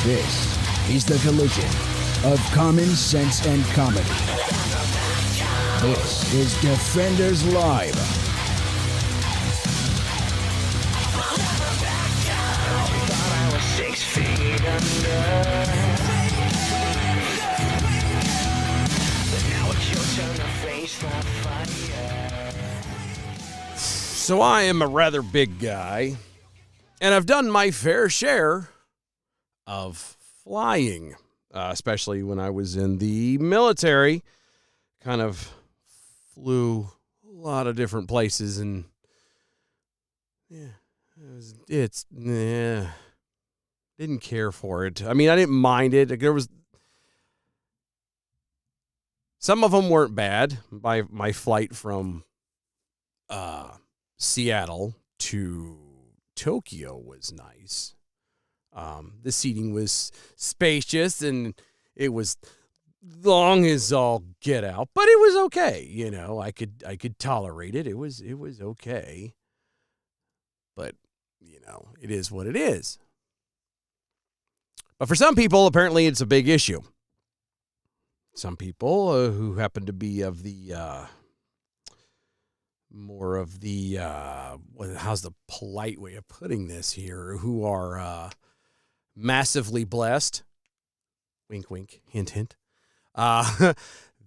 This is the collision of common sense and comedy. This is Defenders Live. So I am a rather big guy, and I've done my fair share of flying, especially when I was in the military. Kind of flew a lot of different places, and didn't care for it. I mean, I didn't mind it. There was some of them weren't bad. My flight from Seattle to Tokyo was nice. The seating was spacious, and it was long as all get out, but it was okay. You know, I could tolerate it. It was okay. But, you know, it is what it is. But for some people, apparently it's a big issue. Some people who happen to be of the more of the how's the polite way of putting this here, who are massively blessed, wink wink, hint hint,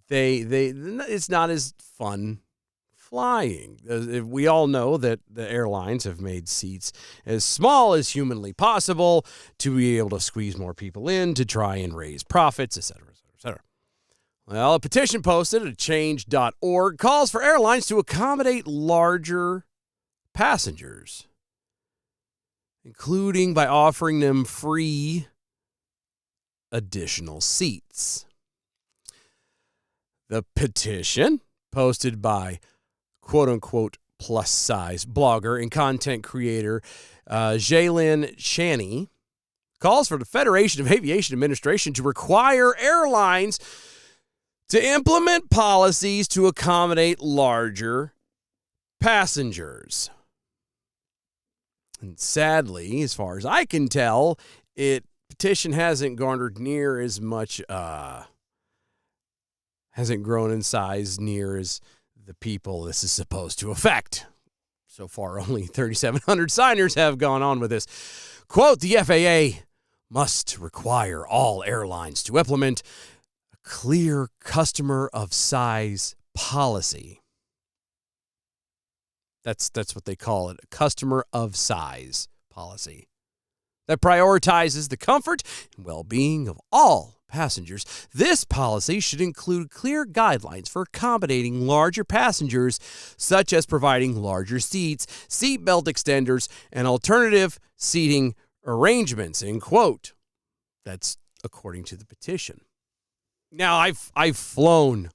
they it's not as fun flying. We all know that the airlines have made seats as small as humanly possible to be able to squeeze more people in to try and raise profits, etc. Well, a petition posted at change.org calls for airlines to accommodate larger passengers, including by offering them free additional seats. The petition, posted by quote-unquote plus-size blogger and content creator Jalen Shani, calls for the Federation of Aviation Administration to require airlines to implement policies to accommodate larger passengers. And sadly, as far as I can tell, petition hasn't garnered near as much, hasn't grown in size near as the people this is supposed to affect. So far, only 3,700 signers have gone on with this. Quote, the FAA must require all airlines to implement a clear customer of size policy. That's what they call it, a customer of size policy that prioritizes the comfort and well-being of all passengers. This policy should include clear guidelines for accommodating larger passengers, such as providing larger seats, seatbelt extenders, and alternative seating arrangements, end quote. That's according to the petition. Now, I've flown,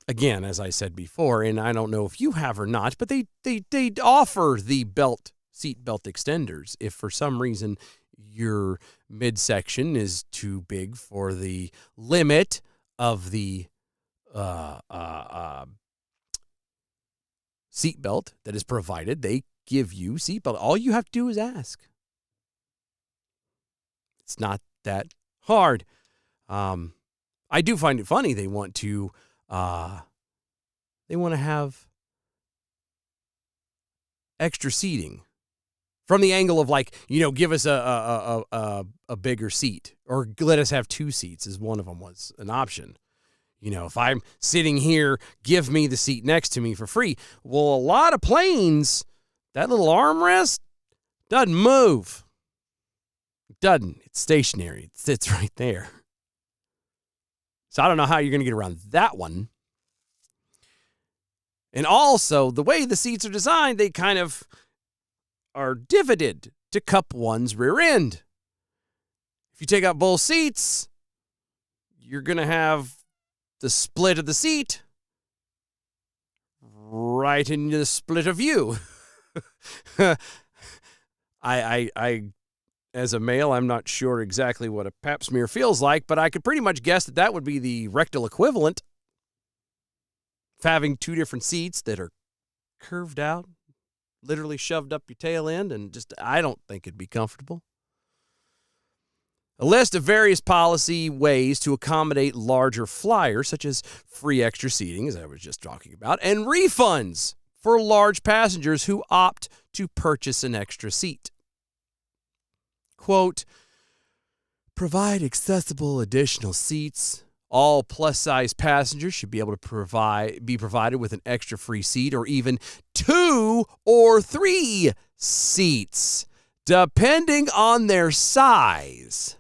again, as I said before, and I don't know if you have or not, but they offer the seat belt extenders if for some reason your midsection is too big for the limit of the seat belt that is provided. They give you seat belt. All you have to do is ask. It's not that hard. I do find it funny they want to have extra seating from the angle of, like, you know, give us a bigger seat, or let us have two seats, as one of them was an option. You know, if I'm sitting here, give me the seat next to me for free. Well, a lot of planes, that little armrest doesn't move. It doesn't. It's stationary. It sits right there. So I don't know how you're going to get around that one. And also, the way the seats are designed, they kind of are divoted to cup one's rear end. If you take out both seats, you're going to have the split of the seat right in the split of you. I as a male, I'm not sure exactly what a pap smear feels like, but I could pretty much guess that would be the rectal equivalent. having two different seats that are curved out, literally shoved up your tail end, and just, I don't think it'd be comfortable. A list of various policy ways to accommodate larger flyers, such as free extra seating, as I was just talking about, and refunds for large passengers who opt to purchase an extra seat. Quote, provide accessible additional seats. All plus-size passengers should be able to be provided with an extra free seat or even 2 or 3 seats, depending on their size.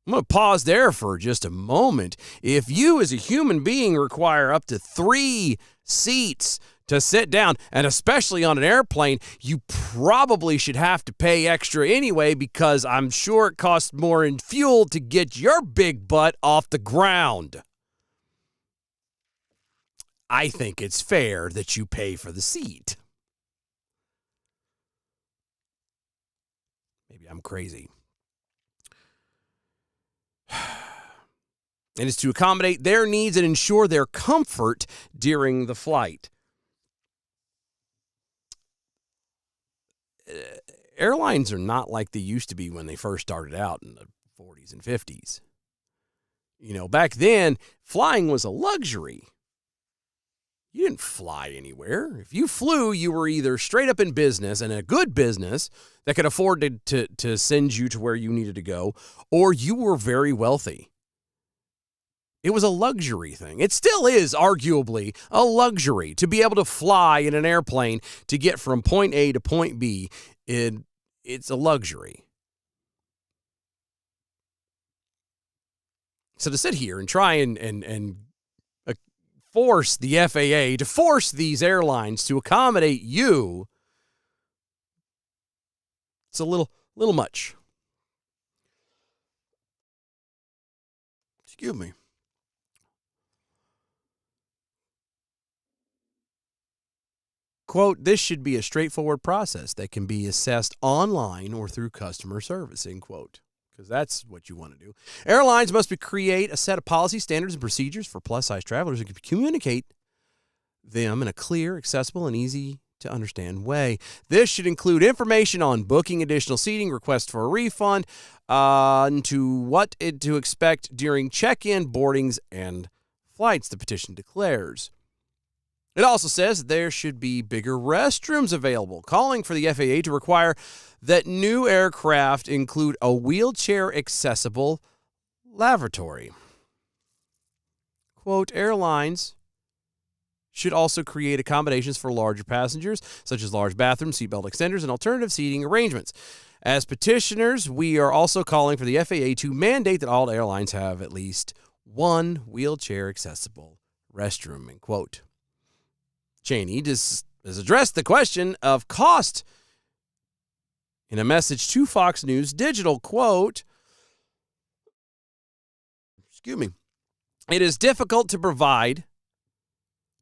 I'm going to pause there for just a moment. If you as a human being require up to 3 seats to sit down, and especially on an airplane, you probably should have to pay extra anyway, because I'm sure it costs more in fuel to get your big butt off the ground. I think it's fair that you pay for the seat. Maybe I'm crazy. It is to accommodate their needs and ensure their comfort during the flight. Airlines are not like they used to be when they first started out in the 40s and 50s. You know, back then, flying was a luxury. You didn't fly anywhere. If you flew, you were either straight up in business, and a good business that could afford to send you to where you needed to go, or you were very wealthy. It was a luxury thing. It still is arguably a luxury to be able to fly in an airplane to get from point A to point B. It's a luxury. So to sit here and try and force the FAA, to force these airlines to accommodate you, it's a little much. Excuse me. Quote, this should be a straightforward process that can be assessed online or through customer service, end quote. Because that's what you want to do. Airlines must create a set of policy standards and procedures for plus-size travelers and communicate them in a clear, accessible, and easy-to-understand way. This should include information on booking additional seating, requests for a refund, to what to expect during check-in, boardings, and flights, the petition declares. It also says there should be bigger restrooms available, calling for the FAA to require that new aircraft include a wheelchair-accessible lavatory. Quote, airlines should also create accommodations for larger passengers, such as large bathrooms, seatbelt extenders, and alternative seating arrangements. As petitioners, we are also calling for the FAA to mandate that all airlines have at least one wheelchair-accessible restroom, end quote. Cheney has addressed the question of cost in a message to Fox News Digital. Quote, excuse me, it is difficult to provide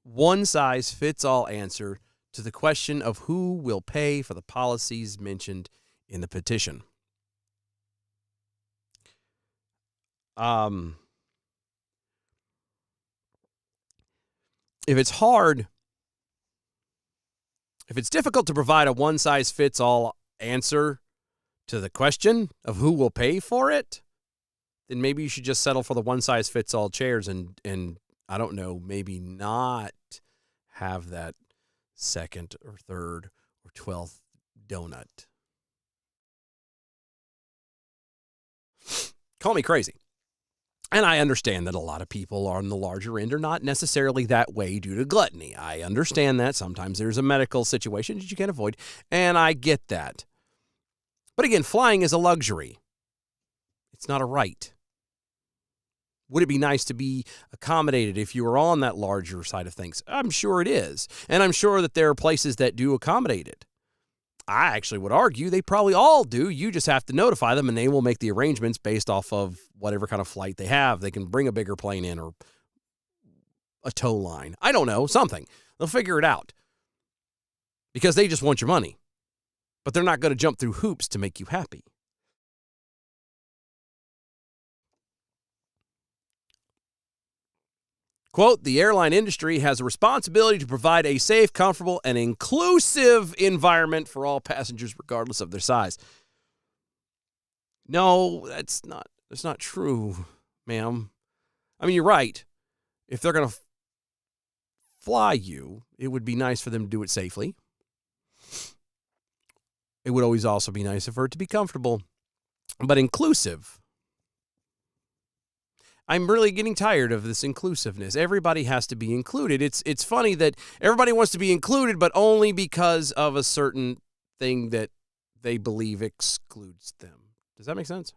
one-size-fits-all answer to the question of who will pay for the policies mentioned in the petition. If it's difficult to provide a one-size-fits-all answer to the question of who will pay for it, then maybe you should just settle for the one-size-fits-all chairs and I don't know, maybe not have that second or third or 12th donut. Call me crazy. And I understand that a lot of people on the larger end are not necessarily that way due to gluttony. I understand that. Sometimes there's a medical situation that you can't avoid, and I get that. But again, flying is a luxury. It's not a right. Would it be nice to be accommodated if you were on that larger side of things? I'm sure it is. And I'm sure that there are places that do accommodate it. I actually would argue they probably all do. You just have to notify them, and they will make the arrangements based off of whatever kind of flight they have. They can bring a bigger plane in or a tow line. I don't know, something. They'll figure it out because they just want your money. But they're not going to jump through hoops to make you happy. Quote, the airline industry has a responsibility to provide a safe, comfortable, and inclusive environment for all passengers, regardless of their size. No, that's not true, ma'am. I mean, you're right. If they're going to fly you, it would be nice for them to do it safely. It would always also be nice for it to be comfortable, but inclusive. I'm really getting tired of this inclusiveness. Everybody has to be included. It's funny that everybody wants to be included, but only because of a certain thing that they believe excludes them. Does that make sense?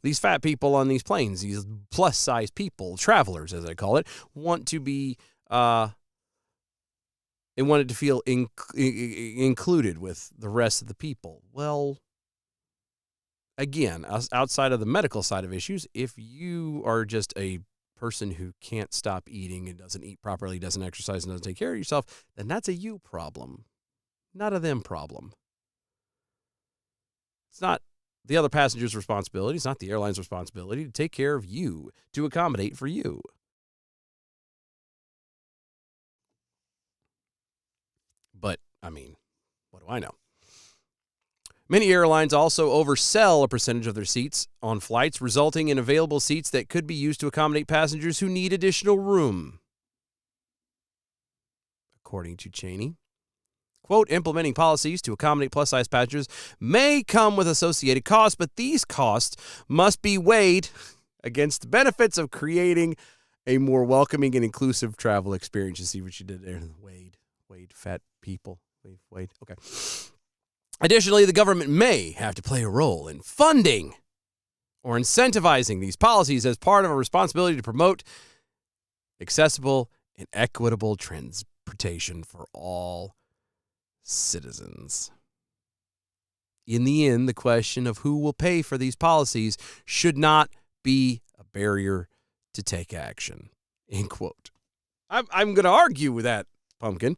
These fat people on these planes, these plus-size people, travelers, as I call it, want to be, they wanted to feel included with the rest of the people. Well, again, outside of the medical side of issues, if you are just a person who can't stop eating and doesn't eat properly, doesn't exercise, and doesn't take care of yourself, then that's a you problem, not a them problem. It's not the other passenger's responsibility. It's not the airline's responsibility to take care of you, to accommodate for you. But, I mean, what do I know? Many airlines also oversell a percentage of their seats on flights, resulting in available seats that could be used to accommodate passengers who need additional room. According to Cheney, quote, implementing policies to accommodate plus-size passengers may come with associated costs, but these costs must be weighed against the benefits of creating a more welcoming and inclusive travel experience. You see what you did there? Wade, fat people. Wade. Okay. Additionally, the government may have to play a role in funding or incentivizing these policies as part of a responsibility to promote accessible and equitable transportation for all citizens. In the end, the question of who will pay for these policies should not be a barrier to take action. End quote. I'm going to argue with that, Pumpkin.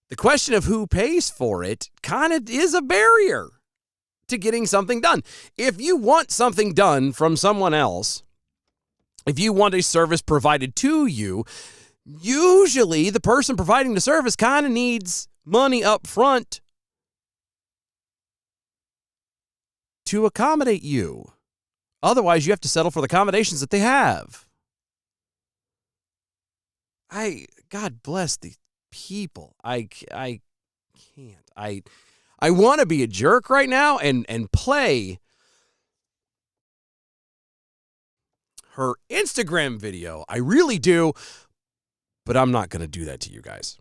The question of who pays for it kind of is a barrier to getting something done. If you want something done from someone else, if you want a service provided to you, usually the person providing the service kind of needs money up front to accommodate you. Otherwise, you have to settle for the accommodations that they have. God bless the people. I can't. I want to be a jerk right now and play her Instagram video. I really do, but I'm not going to do that to you guys.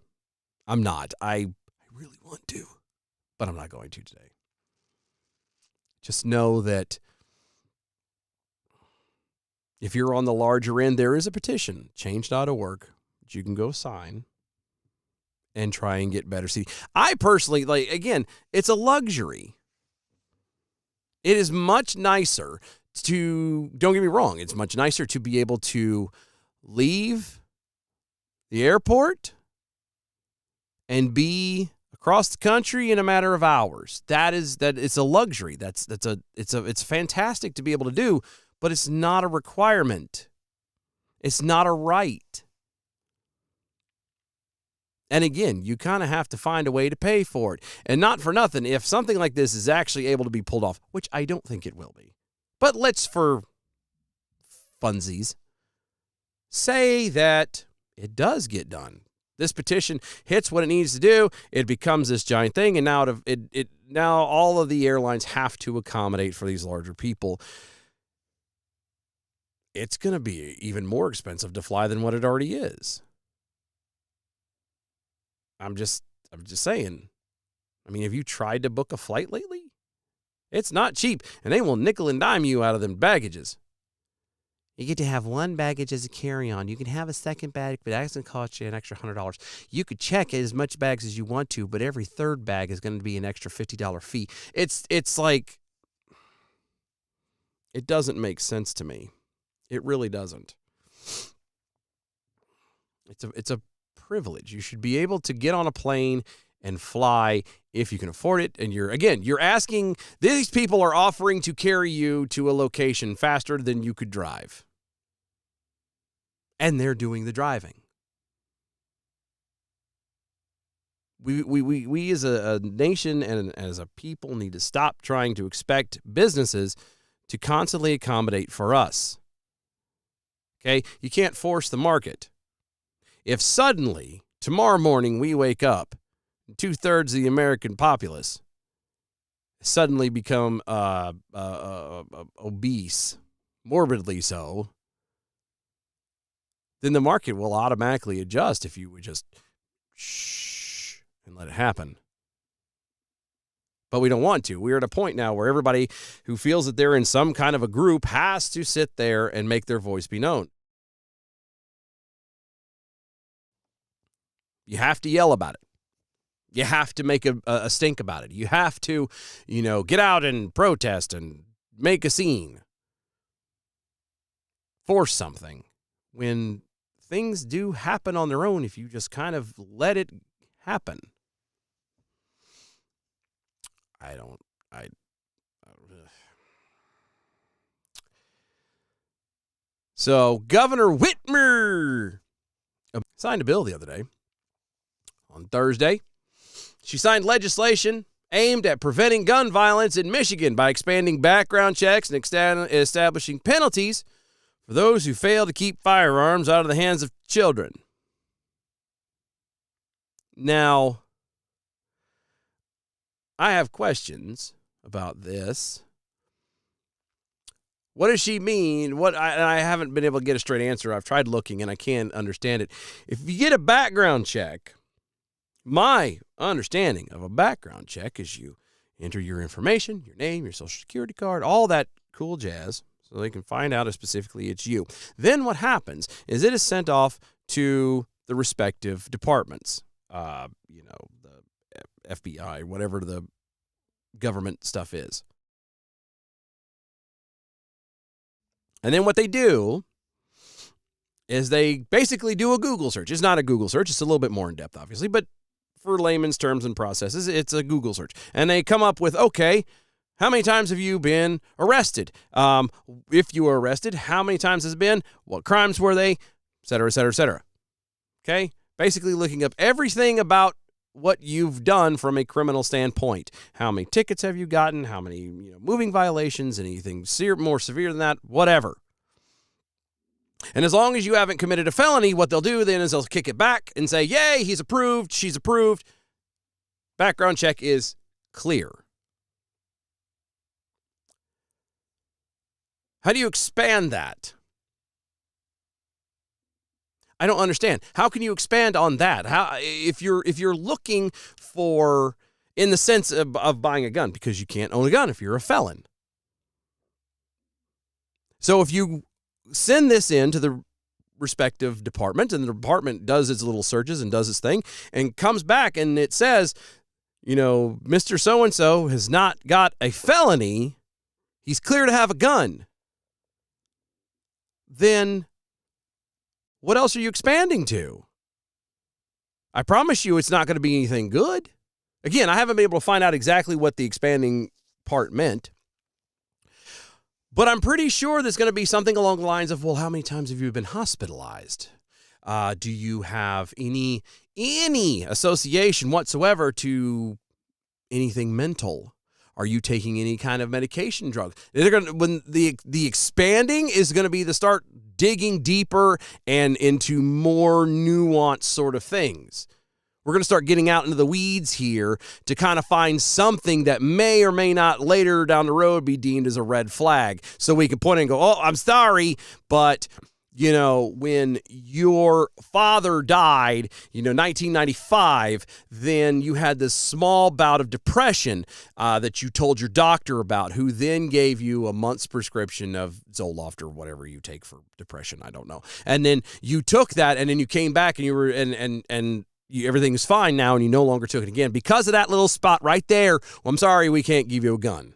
I'm not. I really want to, but I'm not going to today. Just know that if you're on the larger end, there is a petition, change.org, that you can go sign and try and get better seating. I personally, again, it's a luxury. It is much nicer to, don't get me wrong, it's much nicer to be able to leave the airport and be across the country in a matter of hours. It's a luxury. It's fantastic to be able to do, but it's not a requirement. It's not a right. And again, you kind of have to find a way to pay for it. And not for nothing, if something like this is actually able to be pulled off, which I don't think it will be, but let's, for funsies, say that it does get done. This petition hits what it needs to do. It becomes this giant thing, and now all of the airlines have to accommodate for these larger people. It's going to be even more expensive to fly than what it already is. I'm just saying. I mean, have you tried to book a flight lately? It's not cheap, and they will nickel and dime you out of them baggages. You get to have one baggage as a carry-on. You can have a second bag, but that's going to cost you an extra $100. You could check as much bags as you want to, but every third bag is going to be an extra $50 fee. It's like, it doesn't make sense to me. It really doesn't. It's a privilege. You should be able to get on a plane and fly if you can afford it. And you're asking, these people are offering to carry you to a location faster than you could drive. And they're doing the driving. We as a nation and as a people need to stop trying to expect businesses to constantly accommodate for us. Okay? You can't force the market. If suddenly, tomorrow morning, we wake up, 2/3 of the American populace suddenly become obese, morbidly so, then the market will automatically adjust if you would just shh and let it happen. But we don't want to. We're at a point now where everybody who feels that they're in some kind of a group has to sit there and make their voice be known. You have to yell about it. You have to make a stink about it. You have to, get out and protest and make a scene. Force something. When things do happen on their own, if you just kind of let it happen. So Governor Whitmer signed a bill the other day. On Thursday, she signed legislation aimed at preventing gun violence in Michigan by expanding background checks and establishing penalties for those who fail to keep firearms out of the hands of children. Now, I have questions about this. What does she mean? I haven't been able to get a straight answer. I've tried looking, and I can't understand it. If you get a background check, my understanding of a background check is you enter your information, your name, your social security card, all that cool jazz, so they can find out if specifically it's you. Then what happens is it is sent off to the respective departments, the FBI, whatever the government stuff is. And then what they do is they basically do a Google search. It's not a Google search. It's a little bit more in-depth, obviously, but for layman's terms and processes, it's a Google search. And they come up with, okay, how many times have you been arrested? If you were arrested, how many times has it been? What crimes were they? Et cetera, et cetera, et cetera. Okay? Basically looking up everything about what you've done from a criminal standpoint. How many tickets have you gotten? How many moving violations? Anything more severe than that? Whatever. And as long as you haven't committed a felony, what they'll do then is they'll kick it back and say, yay, he's approved, she's approved. Background check is clear. How do you expand that? I don't understand. How can you expand on that? How if you're looking for, in the sense of buying a gun, because you can't own a gun if you're a felon. So if you send this in to the respective department, and the department does its little searches and does its thing, and comes back and it says, Mr. So-and-so has not got a felony, he's clear to have a gun, then what else are you expanding to? I promise you it's not going to be anything good. Again, I haven't been able to find out exactly what the expanding part meant. But I'm pretty sure there's going to be something along the lines of, well, how many times have you been hospitalized? Do you have any association whatsoever to anything mental? Are you taking any kind of medication drug? When the expanding is going to be the start digging deeper and into more nuanced sort of things. We're going to start getting out into the weeds here to kind of find something that may or may not later down the road be deemed as a red flag. So we can point and go, oh, I'm sorry, but, when your father died, 1995, then you had this small bout of depression that you told your doctor about, who then gave you a month's prescription of Zoloft or whatever you take for depression. I don't know. And then you took that, and then you came back and you were, and everything's fine now, and you no longer took it again. Because of that little spot right there, well, I'm sorry, we can't give you a gun.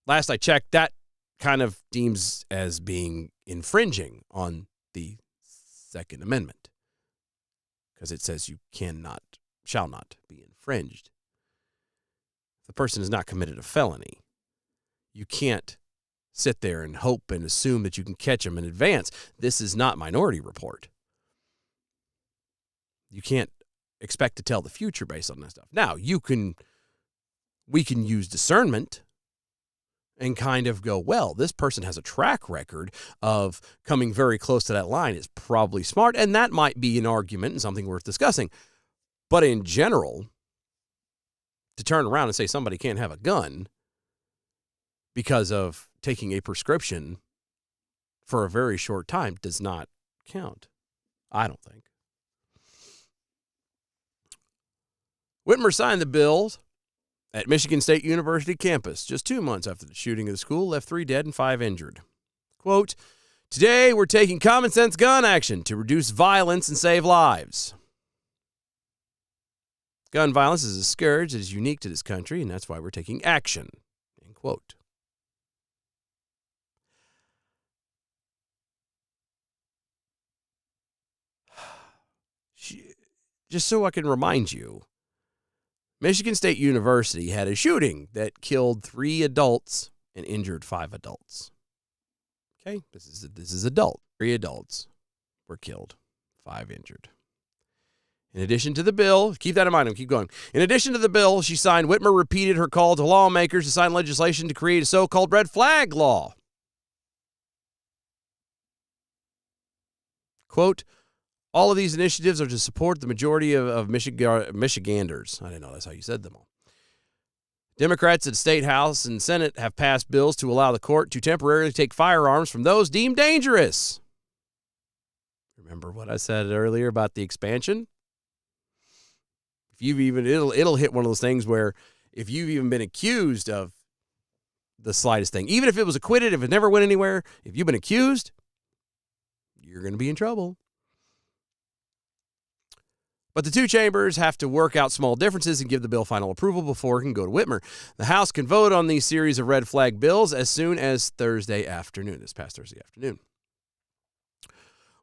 Last I checked, that kind of deems as being infringing on the Second Amendment. because it says you shall not be infringed. If the person has not committed a felony, you can't sit there and hope and assume that you can catch them in advance. This is not Minority Report. You can't expect to tell the future based on that stuff. Now, we can use discernment and kind of go, well, this person has a track record of coming very close to that line. It's probably smart, and that might be an argument and something worth discussing. But in general, to turn around and say somebody can't have a gun because of taking a prescription for a very short time does not count, I don't think. Whitmer signed the bill at Michigan State University campus just 2 months after the shooting of the school left 3 dead and 5 injured. Quote, "Today we're taking common sense gun action to reduce violence and save lives. Gun violence is a scourge that is unique to this country, and that's why we're taking action." End quote. Just so I can remind you, Michigan State University had a shooting that killed 3 adults and injured 5 adults. Okay, this is adult. 3 adults were killed, 5 injured. In addition to the bill, keep that in mind, keep going. In addition to the bill she signed, Whitmer repeated her call to lawmakers to sign legislation to create a so-called red flag law. Quote, "All of these initiatives are to support the majority of Michiganders." I didn't know that's how you said them all. Democrats at the State House and Senate have passed bills to allow the court to temporarily take firearms from those deemed dangerous. Remember what I said earlier about the expansion? If you've even, it'll hit one of those things where if you've even been accused of the slightest thing, even if it was acquitted, if it never went anywhere, if you've been accused, you're going to be in trouble. But the 2 chambers have to work out small differences and give the bill final approval before it can go to Whitmer. The House can vote on these series of red flag bills as soon as this past Thursday afternoon.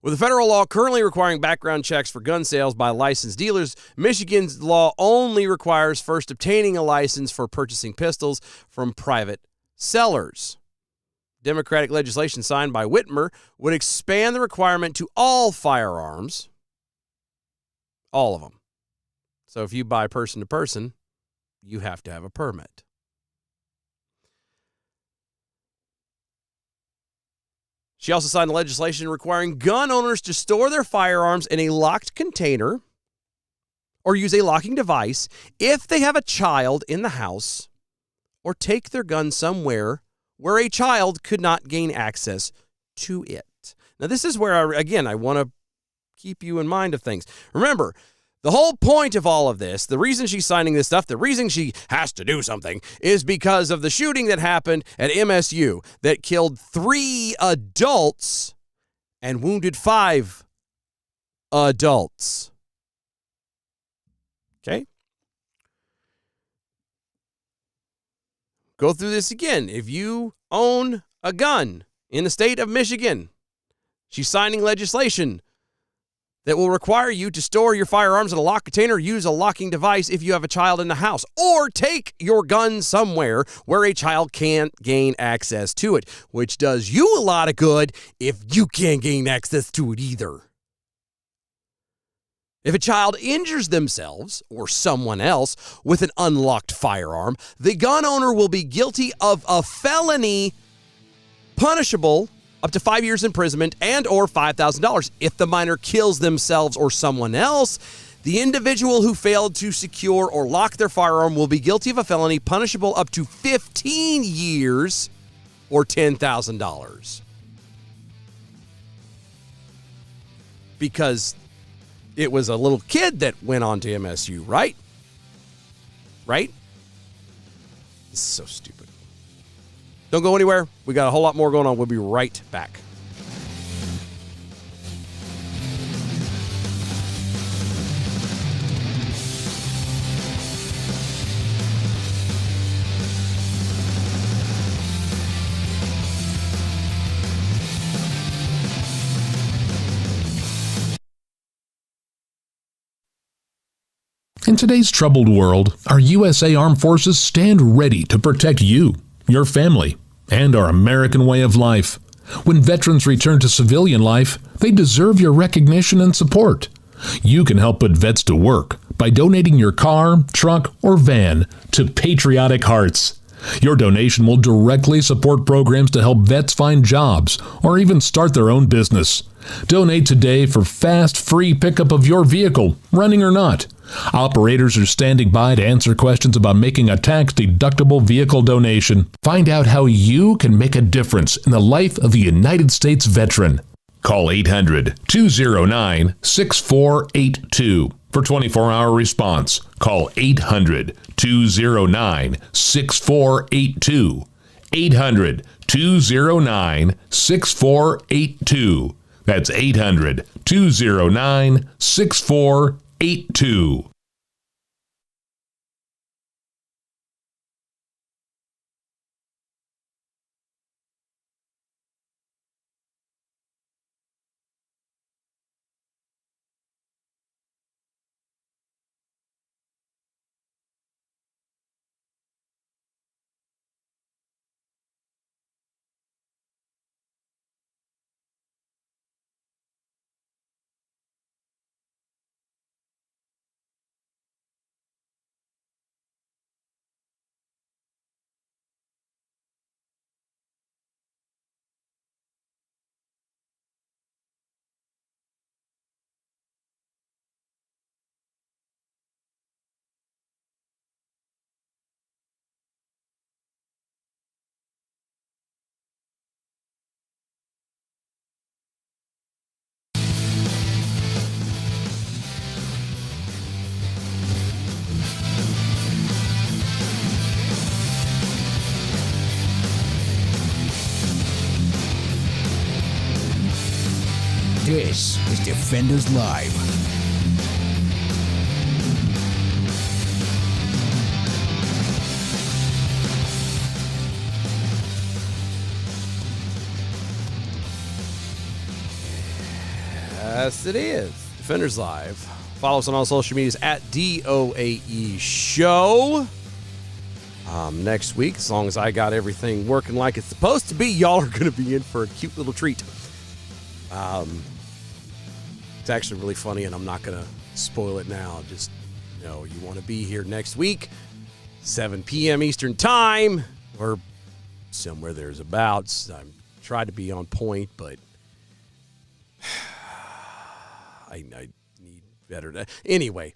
With the federal law currently requiring background checks for gun sales by licensed dealers, Michigan's law only requires first obtaining a license for purchasing pistols from private sellers. Democratic legislation signed by Whitmer would expand the requirement to all firearms. All of them. So if you buy person to person, you have to have a permit. She also signed the legislation requiring gun owners to store their firearms in a locked container or use a locking device if they have a child in the house or take their gun somewhere where a child could not gain access to it. Now, this is where, I want to keep you in mind of things. Remember, the whole point of all of this, the reason she's signing this stuff, the reason she has to do something is because of the shooting that happened at MSU that killed 3 adults and wounded 5 adults. Okay? Go through this again. If you own a gun in the state of Michigan, she's signing legislation that will require you to store your firearms in a locked container, use a locking device if you have a child in the house, or take your gun somewhere where a child can't gain access to it, which does you a lot of good if you can't gain access to it either. If a child injures themselves or someone else with an unlocked firearm, the gun owner will be guilty of a felony punishable up to 5 years imprisonment and or $5,000. If the minor kills themselves or someone else, the individual who failed to secure or lock their firearm will be guilty of a felony punishable up to 15 years or $10,000. Because it was a little kid that went on to MSU, right? Right? This is so stupid. Don't go anywhere. We got a whole lot more going on. We'll be right back. In today's troubled world, our USA Armed Forces stand ready to protect you, your family, and our American way of life. When veterans return to civilian life, they deserve your recognition and support. You can help put vets to work by donating your car, truck, or van to Patriotic Hearts. Your donation will directly support programs to help vets find jobs or even start their own business. Donate today for fast, free pickup of your vehicle, running or not. Operators are standing by to answer questions about making a tax-deductible vehicle donation. Find out how you can make a difference in the life of a United States veteran. Call 800-209-6482 for 24-hour response. Call 800-209-6482. 800-209-6482. That's 800-209-6482. This is Defenders Live. Yes, it is. Defenders Live. Follow us on all social medias at DOAE Show. Next week, as long as I got everything working like it's supposed to be, y'all are going to be in for a cute little treat. It's actually really funny, and I'm not going to spoil it now. Just know you want to be here next week, 7 p.m. Eastern Time, or somewhere there's abouts. I'm trying to be on point, but I need better. Anyway,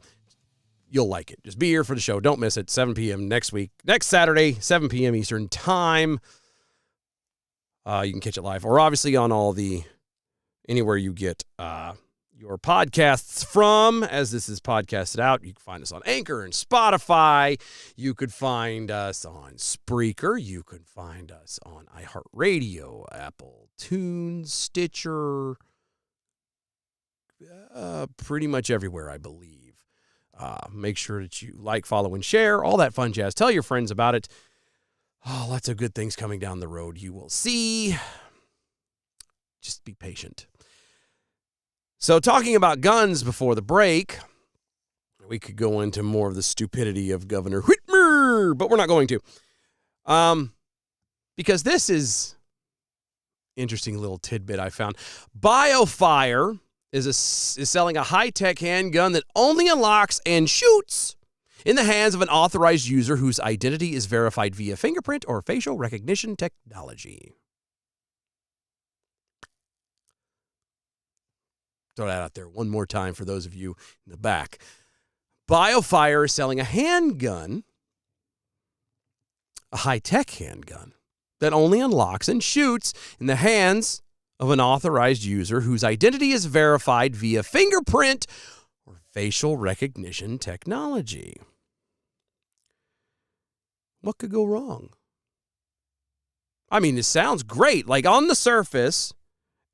you'll like it. Just be here for the show. Don't miss it. 7 p.m. next week. Next Saturday, 7 p.m. Eastern Time. You can catch it live, or obviously on all the anywhere you get your podcasts from, as this is podcasted out. You can find us on Anchor and Spotify. You could find us on Spreaker. You could find us on iHeartRadio, Apple Tunes, Stitcher, pretty much everywhere, I believe. Make sure that you like, follow, and share, all that fun jazz. Tell your friends about it. Oh, lots of good things coming down the road. You will see. Just be patient. So talking about guns before the break, we could go into more of the stupidity of Governor Whitmer, but we're not going to. Because this is interesting little tidbit I found. Biofire is selling a high-tech handgun that only unlocks and shoots in the hands of an authorized user whose identity is verified via fingerprint or facial recognition technology. Throw that out there one more time for those of you in the back. Biofire is selling a handgun, a high-tech handgun, that only unlocks and shoots in the hands of an authorized user whose identity is verified via fingerprint or facial recognition technology. What could go wrong? I mean, it sounds great. Like, on the surface,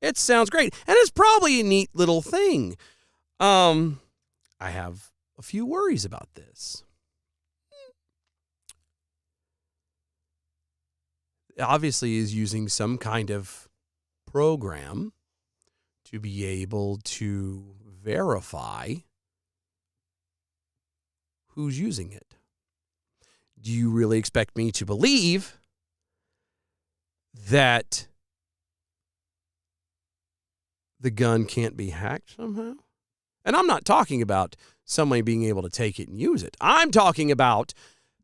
it sounds great. And it's probably a neat little thing. I have a few worries about this. It obviously is using some kind of program to be able to verify who's using it. Do you really expect me to believe that the gun can't be hacked somehow? And I'm not talking about somebody being able to take it and use it. I'm talking about,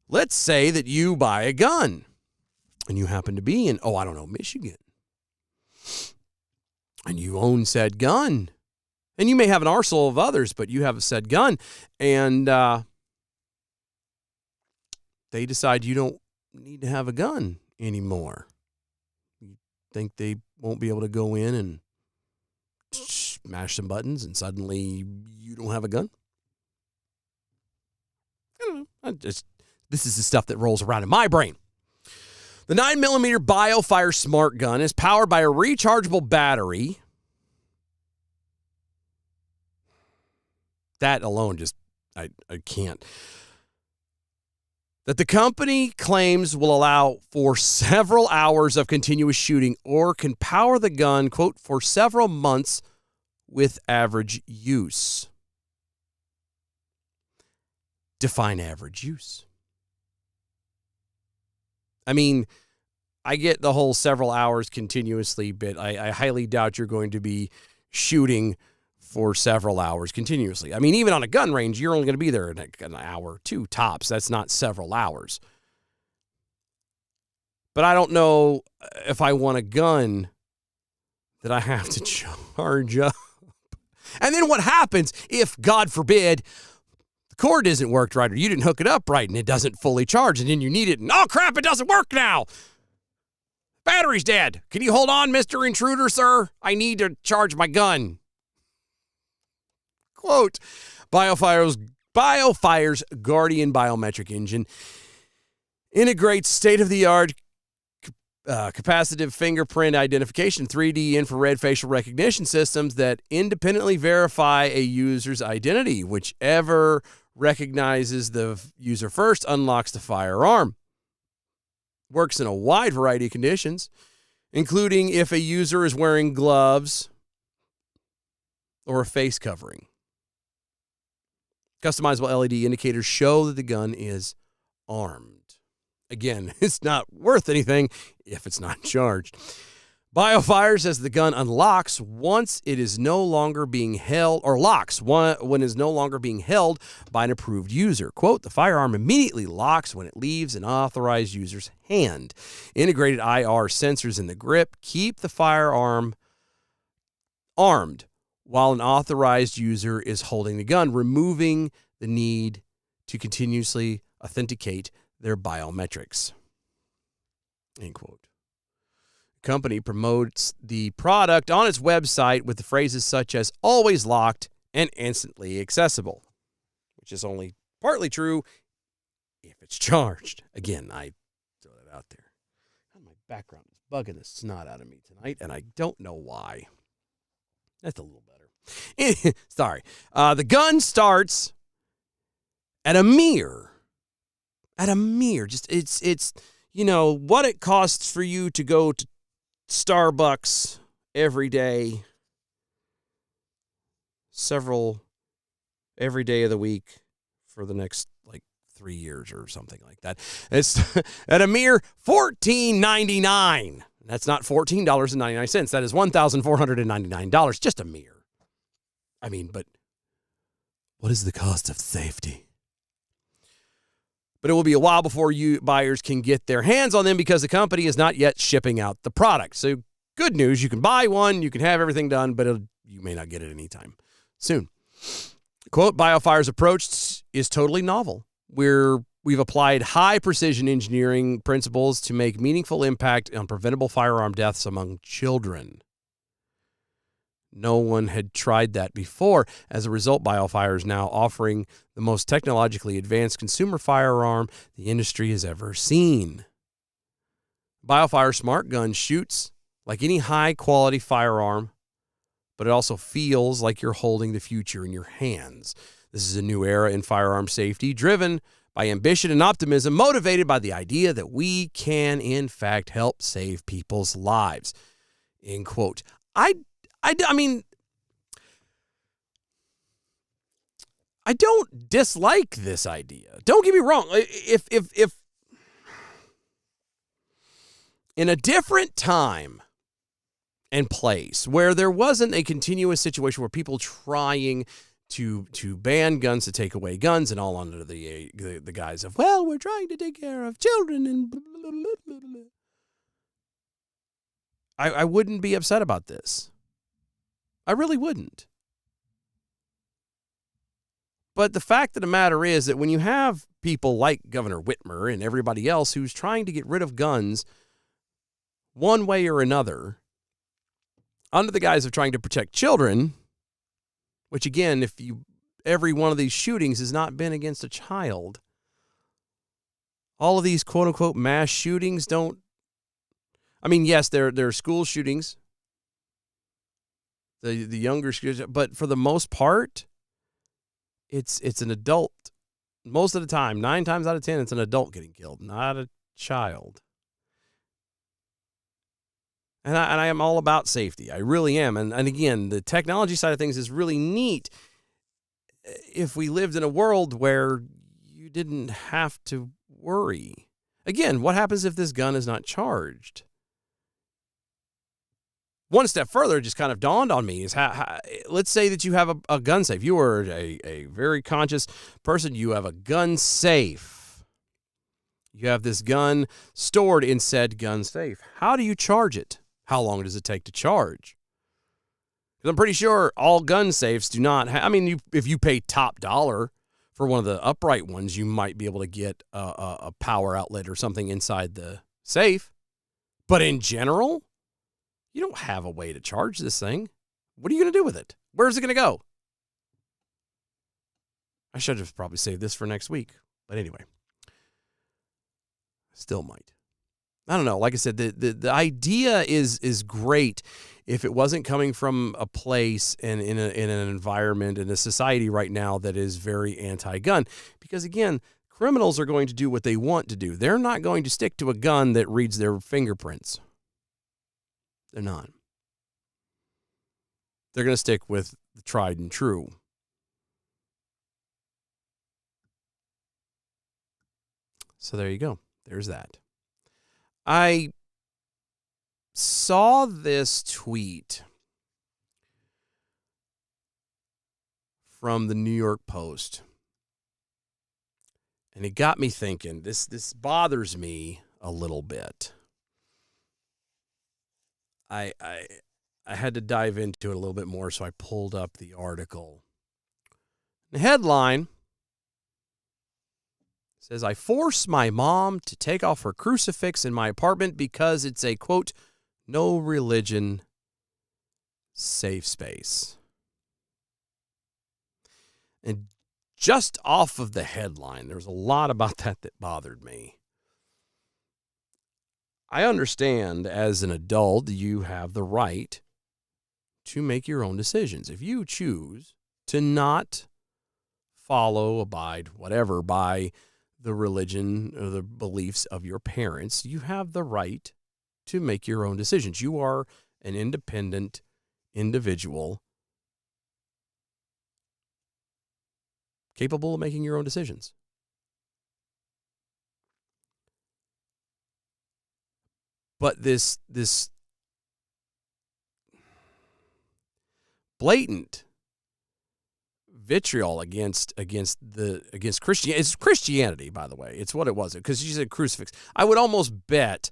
let's say that you buy a gun and you happen to be in, Michigan. And you own said gun. And you may have an arsenal of others, but you have a said gun. And they decide you don't need to have a gun anymore. You think they won't be able to go in and smash some buttons and suddenly you don't have a gun? I don't know. This is the stuff that rolls around in my brain. The 9mm Biofire smart gun is powered by a rechargeable battery. That alone I can't. That the company claims will allow for several hours of continuous shooting or can power the gun, quote, for several months with average use. Define average use. I mean, I get the whole several hours continuously bit. I highly doubt you're going to be shooting for several hours continuously. I mean, even on a gun range, you're only going to be there in an hour or two tops. That's not several hours. But I don't know if I want a gun that I have to charge up. And then what happens if, God forbid, the cord isn't worked right or you didn't hook it up right and it doesn't fully charge and then you need it and, oh, crap, it doesn't work now. Battery's dead. Can you hold on, Mr. Intruder, sir? I need to charge my gun. Quote, Biofire's Guardian biometric engine integrates state-of-the-art capacitive fingerprint identification, 3D infrared facial recognition systems that independently verify a user's identity. Whichever recognizes the user first unlocks the firearm. Works in a wide variety of conditions, including if a user is wearing gloves or a face covering. Customizable LED indicators show that the gun is armed. Again, it's not worth anything if it's not charged. Biofire says the gun unlocks once it is no longer being held, or locks when it is no longer being held by an approved user. Quote, the firearm immediately locks when it leaves an authorized user's hand. Integrated IR sensors in the grip keep the firearm armed while an authorized user is holding the gun, removing the need to continuously authenticate their biometrics. End quote. The company promotes the product on its website with the phrases such as always locked and instantly accessible, which is only partly true if it's charged. Again, I throw that out there. My background is bugging the snot out of me tonight, and I don't know why. That's a little better. Sorry. The gun starts at a mere, just it's what it costs for you to go to Starbucks every day, every day of the week for the next 3 years or something like that. It's at a mere $14.99. That's not $14.99. That is $1,499. Just a mere. I mean, but what is the cost of safety? But it will be a while before you buyers can get their hands on them because the company is not yet shipping out the product. So good news, you can buy one, you can have everything done, but you may not get it anytime soon. Quote, Biofire's approach is totally novel. We've applied high precision engineering principles to make meaningful impact on preventable firearm deaths among children. No one had tried that before. As a result, Biofire is now offering the most technologically advanced consumer firearm the industry has ever seen. Biofire Smart Gun shoots like any high-quality firearm, but it also feels like you're holding the future in your hands. This is a new era in firearm safety, driven by ambition and optimism, motivated by the idea that we can, in fact, help save people's lives. End quote. I mean, I don't dislike this idea. Don't get me wrong. If in a different time and place where there wasn't a continuous situation where people trying to ban guns, to take away guns, and all under the guise of, well, we're trying to take care of children and blah, blah, blah, blah, blah. I wouldn't be upset about this. I really wouldn't. But the fact of the matter is that when you have people like Governor Whitmer and everybody else who's trying to get rid of guns one way or another, under the guise of trying to protect children, which again, every one of these shootings has not been against a child. All of these quote unquote mass shootings don't, I mean, yes, there are school shootings, the younger schools, but for the most part, it's an adult. Most of the time, 9 times out of 10, it's an adult getting killed, not a child. And I am all about safety. I really am. And again, the technology side of things is really neat if we lived in a world where you didn't have to worry. Again, what happens if this gun is not charged? One step further just kind of dawned on me is how let's say that you have a gun safe. You are a very conscious person. You have a gun safe. You have this gun stored in said gun safe. How do you charge it? How long does it take to charge? Because I'm pretty sure all gun safes do not have, I mean, if you pay top dollar for one of the upright ones, you might be able to get a power outlet or something inside the safe. But in general, you don't have a way to charge this thing. What are you going to do with it? Where's it going to go? I should have probably saved this for next week. But anyway, still might. I don't know. Like I said, the idea is great if it wasn't coming from a place and in an environment, in a society right now that is very anti-gun. Because again, criminals are going to do what they want to do. They're not going to stick to a gun that reads their fingerprints. They're not. They're going to stick with the tried and true. So there you go. There's that. I saw this tweet from the New York Post, and it got me thinking. This bothers me a little bit. I had to dive into it a little bit more, so I pulled up the article. The headline says, I force my mom to take off her crucifix in my apartment because it's a, quote, no religion safe space. And just off of the headline, there's a lot about that bothered me. I understand as an adult, you have the right to make your own decisions. If you choose to not follow, abide, whatever, by the religion or the beliefs of your parents, you have the right to make your own decisions. You are an independent individual capable of making your own decisions. But this blatant vitriol against Christianity. It's Christianity, by the way. It's what it was. Because she said crucifix. I would almost bet,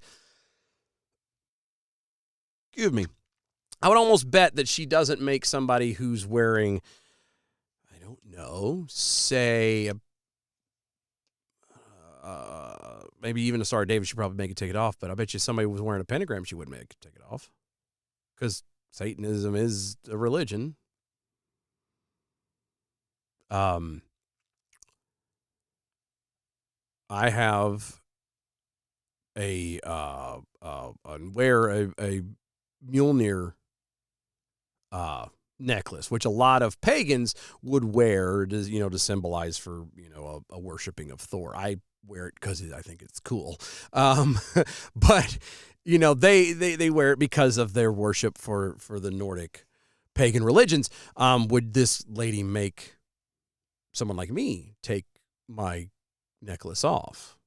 I would almost bet that she doesn't make somebody who's wearing, I don't know, say, maybe even a Star of David, she'd probably make it take it off. But I bet you somebody was wearing a pentagram, she wouldn't make it take it off. Because Satanism is a religion. I have wear a Mjolnir necklace, which a lot of pagans would wear to symbolize for a worshiping of Thor. I wear it because I think it's cool. But they wear it because of their worship for the Nordic pagan religions. Would this lady make someone like me take my necklace off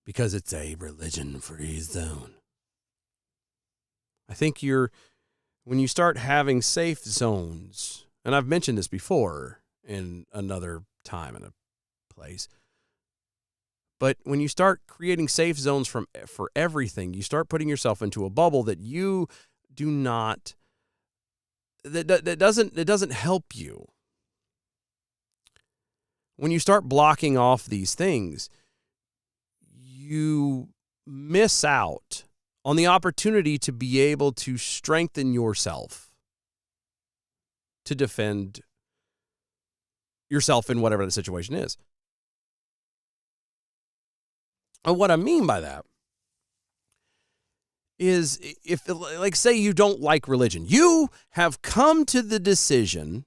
because it's a religion-free zone. I think when you start having safe zones, and I've mentioned this before in another time and a place, but when you start creating safe zones for everything, you start putting yourself into a bubble that you do not, that doesn't help you. When you start blocking off these things, you miss out on the opportunity to be able to strengthen yourself, to defend yourself in whatever the situation is. And what I mean by that is, if, like, say you don't like religion, you have come to the decision,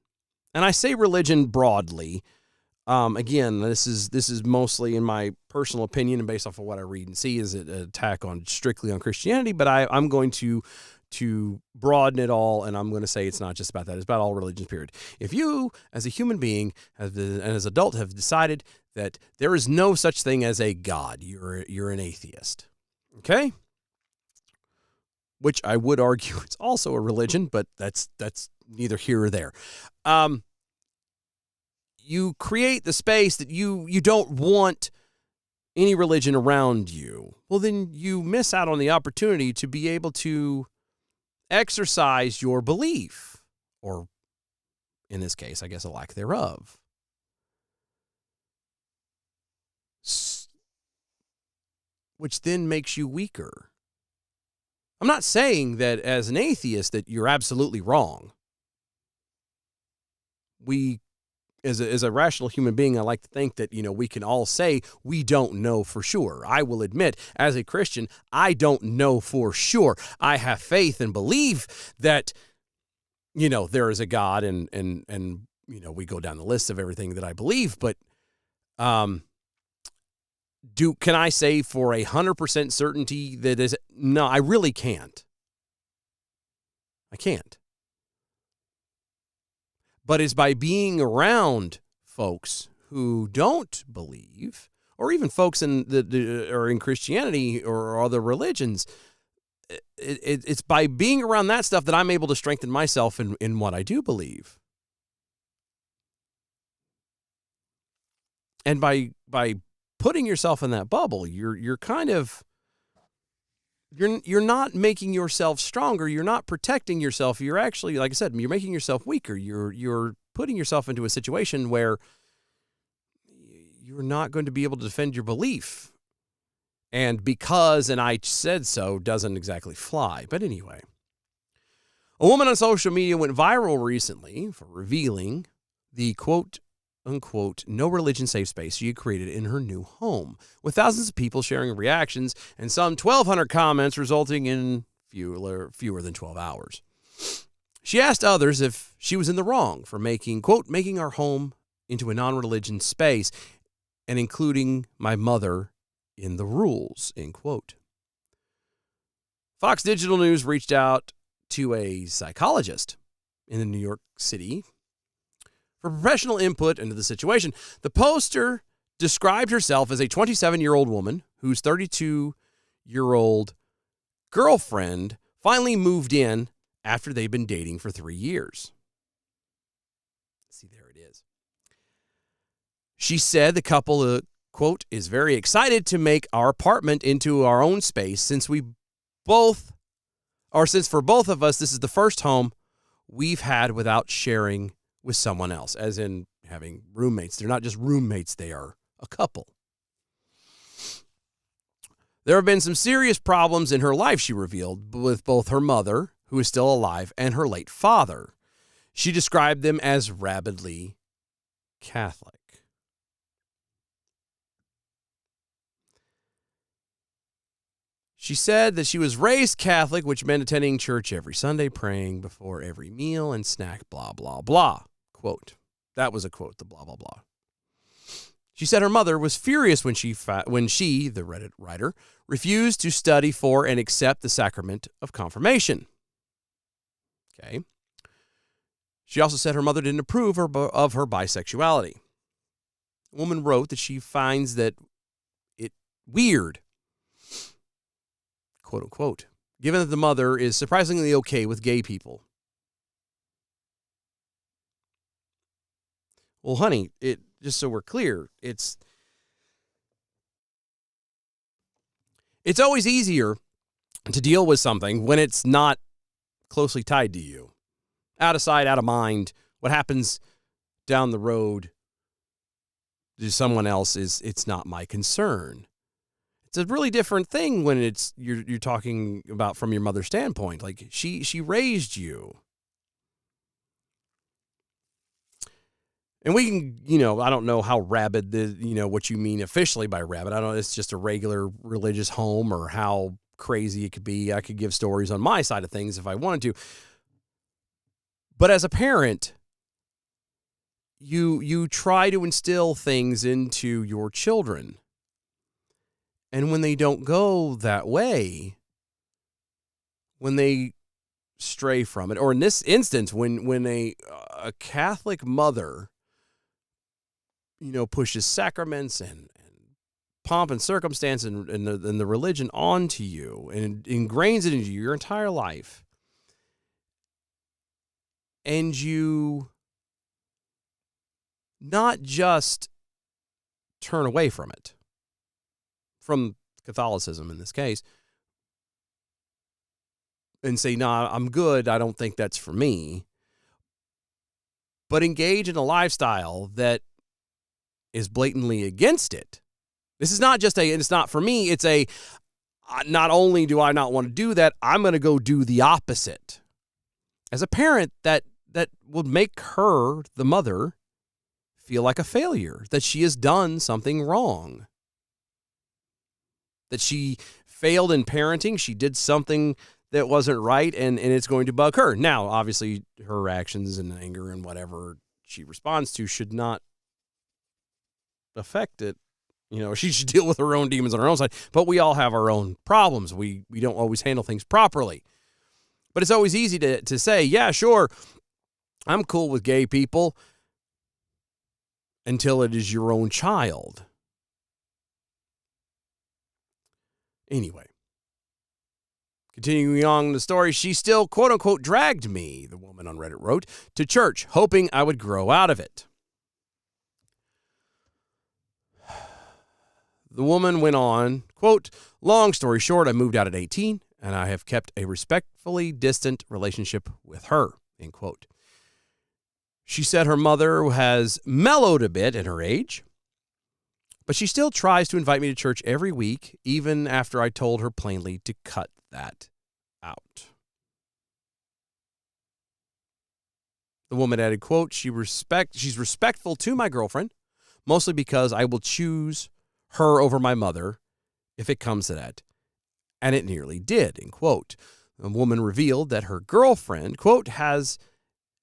and I say religion broadly. Again, this is mostly in my personal opinion and based off of what I read and see, is an attack strictly on Christianity, but I'm going to broaden it all, and I'm going to say it's not just about that. It's about all religions, period. If you, as a human being, and as an adult, have decided that there is no such thing as a God, you're an atheist, okay? Which I would argue it's also a religion, but that's neither here or there. You create the space that you don't want any religion around you. Well, then you miss out on the opportunity to be able to exercise your belief, or in this case, I guess, a lack thereof. Which then makes you weaker. I'm not saying that as an atheist that you're absolutely wrong. As a rational human being, I like to think that, we can all say we don't know for sure. I will admit, as a Christian, I don't know for sure. I have faith and believe that, there is a God, and we go down the list of everything that I believe. But can I say for 100% certainty that is? No, I really can't. I can't. But it's by being around folks who don't believe, or even folks or in Christianity or other religions, it's by being around that stuff that I'm able to strengthen myself in what I do believe. And by putting yourself in that bubble, you're kind of, you're not making yourself stronger. You're not protecting yourself. You're actually, like I said, you're making yourself weaker. You're putting yourself into a situation where you're not going to be able to defend your belief. And because, and I said so, doesn't exactly fly. But anyway, a woman on social media went viral recently for revealing the quote unquote no religion safe space she had created in her new home, with thousands of people sharing reactions and some 1,200 comments, resulting in fewer than 12 hours. She asked others if she was in the wrong for making our home into a non-religion space and including my mother in the rules, end quote. Fox Digital News reached out to a psychologist in New York City for professional input into the situation. The poster described herself as a 27-year-old woman whose 32-year-old girlfriend finally moved in after they'd been dating for 3 years. See, there it is. She said the couple, quote, is very excited to make our apartment into our own space since for both of us, this is the first home we've had without sharing with someone else, as in having roommates. They're not just roommates, they are a couple. There have been some serious problems in her life, she revealed, with both her mother, who is still alive, and her late father. She described them as rabidly Catholic. She said that she was raised Catholic, which meant attending church every Sunday, praying before every meal, and snack, blah, blah, blah. Quote. That was a quote, the blah, blah, blah. She said her mother was furious when she, the Reddit writer, refused to study for and accept the sacrament of confirmation. Okay. She also said her mother didn't approve of her bisexuality. A woman wrote that she finds that it weird, quote unquote, given that the mother is surprisingly okay with gay people. Well, honey, just so we're clear, it's always easier to deal with something when it's not closely tied to you. Out of sight, out of mind. What happens down the road to someone else it's not my concern. It's a really different thing when it's you're talking about from your mother's standpoint. Like she raised you. And we can, I don't know how rabid what you mean officially by rabid. I don't know, it's just a regular religious home or how crazy it could be. I could give stories on my side of things if I wanted to. But as a parent, you try to instill things into your children. And when they don't go that way, when they stray from it, or in this instance, when a Catholic mother pushes sacraments and pomp and circumstance and the religion onto you and ingrains it into you your entire life. And you not just turn away from it, from Catholicism in this case, and say, nah, I'm good, I don't think that's for me, but engage in a lifestyle that is blatantly against it. This is not just it's not for me, it's not only do I not want to do that, I'm going to go do the opposite. As a parent, that would make her, the mother, feel like a failure, that she has done something wrong, that she failed in parenting, she did something that wasn't right, and it's going to bug her. Now, obviously, her actions and anger and whatever she responds to should not affect it. She should deal with her own demons on her own side, but we all have our own problems. We don't always handle things properly. But it's always easy to say, yeah, sure, I'm cool with gay people until it is your own child. Anyway, continuing on the story, she still, quote unquote, dragged me, the woman on Reddit wrote, to church, hoping I would grow out of it. The woman went on, quote, long story short, I moved out at 18, and I have kept a respectfully distant relationship with her, end quote. She said her mother has mellowed a bit in her age, but she still tries to invite me to church every week, even after I told her plainly to cut that out. The woman added, quote, she's respectful to my girlfriend, mostly because I will choose her over my mother if it comes to that. And it nearly did, end quote. The woman revealed that her girlfriend, quote, has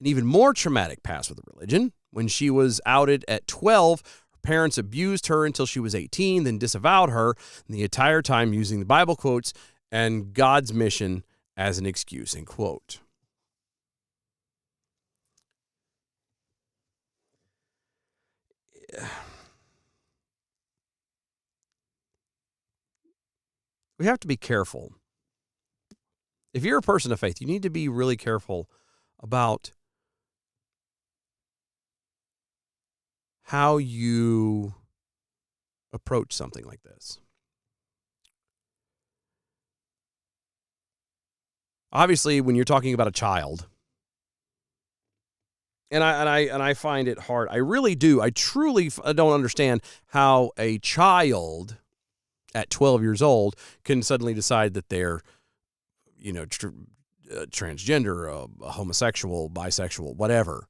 an even more traumatic past with religion. When she was outed at 12, her parents abused her until she was 18, then disavowed her, and the entire time using the Bible quotes and God's mission as an excuse, end quote. We have to be careful. If you're a person of faith, you need to be really careful about how you approach something like this. Obviously, when you're talking about a child, and I find it hard. I really do. I truly don't understand how a child at 12 years old can suddenly decide that they're, transgender, homosexual, bisexual, whatever.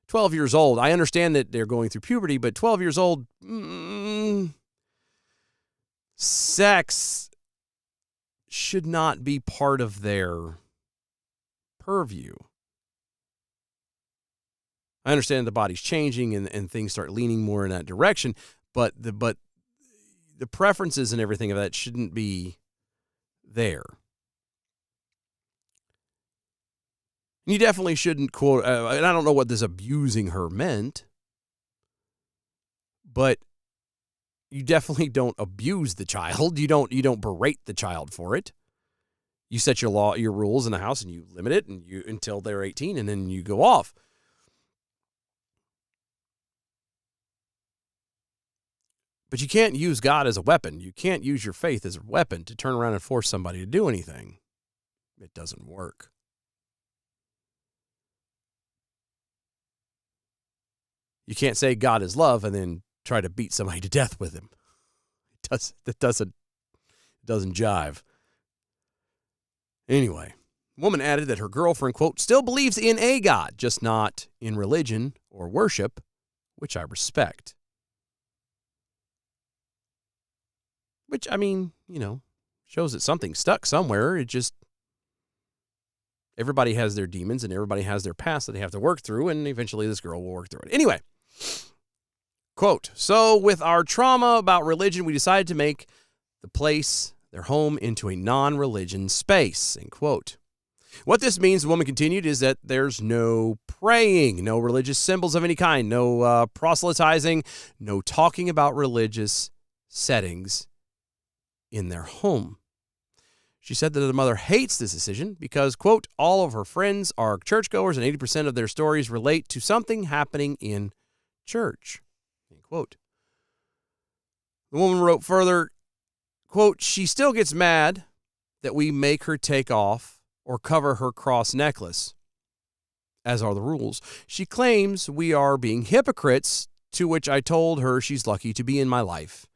12 years old. I understand that they're going through puberty, but 12 years old, sex should not be part of their purview. I understand the body's changing and things start leaning more in that direction, but the preferences and everything of that shouldn't be there. You definitely shouldn't quote, and I don't know what this abusing her meant, but you definitely don't abuse the child. You don't berate the child for it. You set your rules in the house and you limit it until they're 18 and then you go off. But you can't use God as a weapon. You can't use your faith as a weapon to turn around and force somebody to do anything. It doesn't work. You can't say God is love and then try to beat somebody to death with him. That doesn't jive. Anyway, the woman added that her girlfriend, quote, still believes in a God, just not in religion or worship, which I respect. Which, I mean, shows that something stuck somewhere. It just, everybody has their demons and everybody has their past that they have to work through, and eventually this girl will work through it. Anyway, quote, so with our trauma about religion, we decided to make the place, their home, into a non-religion space, end quote. What this means, the woman continued, is that there's no praying, no religious symbols of any kind, no proselytizing, no talking about religious settings in their home. She said that the mother hates this decision because, quote, all of her friends are churchgoers and 80% of their stories relate to something happening in church, end quote. The woman wrote further, quote, she still gets mad that we make her take off or cover her cross necklace, as are the rules. She claims we are being hypocrites, to which I told her she's lucky to be in my life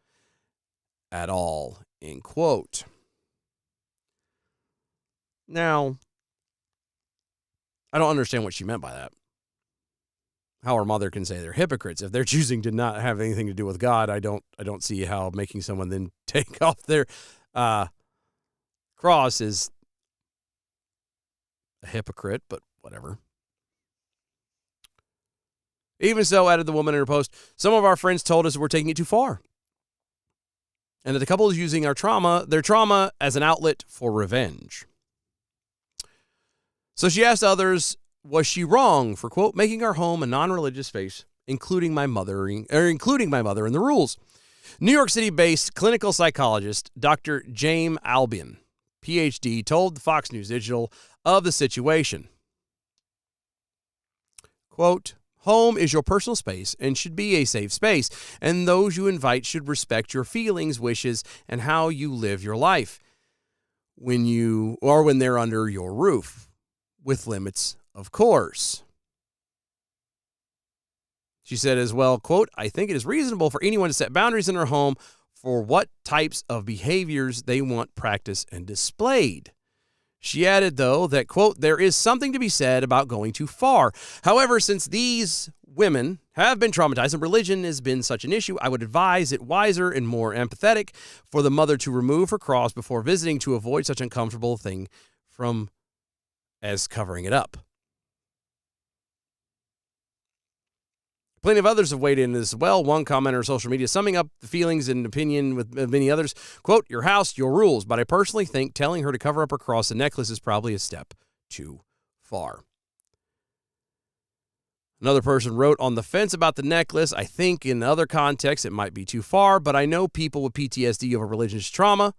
at all, end quote. Now, I don't understand what she meant by that. How her mother can say they're hypocrites. If they're choosing to not have anything to do with God, I don't see how making someone then take off their cross is a hypocrite, but whatever. Even so, added the woman in her post, some of our friends told us we're taking it too far, and that the couple is using their trauma as an outlet for revenge. So she asked others, was she wrong for, quote, making our home a non-religious space, including my mother in the rules? New York City-based clinical psychologist Dr. James Albion, PhD, told Fox News Digital of the situation. Quote, home is your personal space and should be a safe space, and those you invite should respect your feelings, wishes, and how you live your life when they're under your roof, with limits, of course. She said as well, quote, I think it is reasonable for anyone to set boundaries in their home for what types of behaviors they want practiced and displayed. She added, though, that, quote, there is something to be said about going too far. However, since these women have been traumatized and religion has been such an issue, I would advise it wiser and more empathetic for the mother to remove her cross before visiting to avoid such uncomfortable thing as covering it up. Plenty of others have weighed in as well. One commenter on social media summing up the feelings and opinion with many others, quote, your house, your rules, but I personally think telling her to cover up her cross and necklace is probably a step too far. Another person wrote, on the fence about the necklace, I think in other contexts it might be too far, but I know people with PTSD over religious trauma,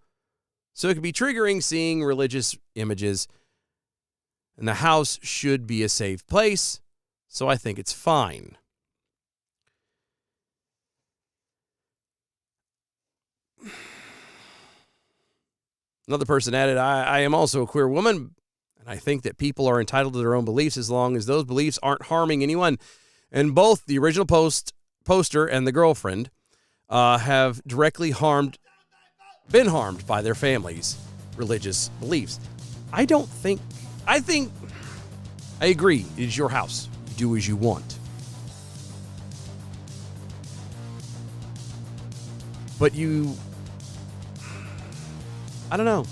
so it can be triggering seeing religious images, and the house should be a safe place, so I think it's fine. Another person added, I am also a queer woman, and I think that people are entitled to their own beliefs as long as those beliefs aren't harming anyone. And both the original poster and the girlfriend have directly been harmed by their families' religious beliefs. I agree. It is your house. You do as you want. But I don't know.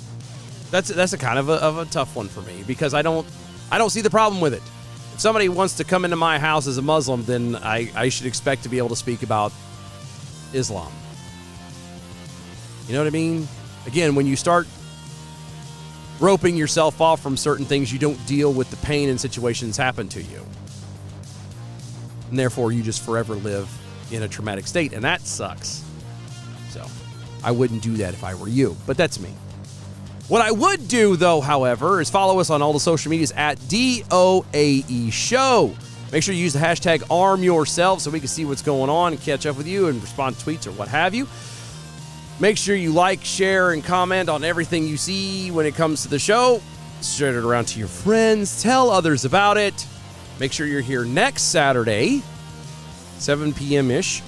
That's a kind of a tough one for me because I don't see the problem with it. If somebody wants to come into my house as a Muslim, then I should expect to be able to speak about Islam. You know what I mean? Again, when you start roping yourself off from certain things, you don't deal with the pain and situations happen to you. And therefore, you just forever live in a traumatic state, and that sucks. So I wouldn't do that if I were you, but that's me. What I would do, though, however, is follow us on all the social medias at DOAE Show. Make sure you use the hashtag ArmYourself so we can see what's going on and catch up with you and respond to tweets or what have you. Make sure you like, share, and comment on everything you see when it comes to the show. Share it around to your friends. Tell others about it. Make sure you're here next Saturday, 7 p.m.-ish,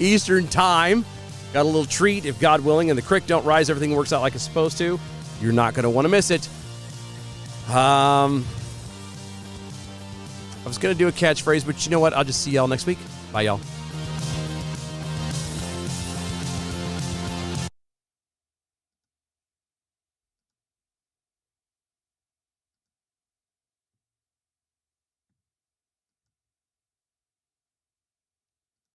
Eastern Time. Got a little treat, if God willing, and the creek don't rise, everything works out like it's supposed to. You're not going to want to miss it. I was going to do a catchphrase, but you know what? I'll just see y'all next week. Bye, y'all.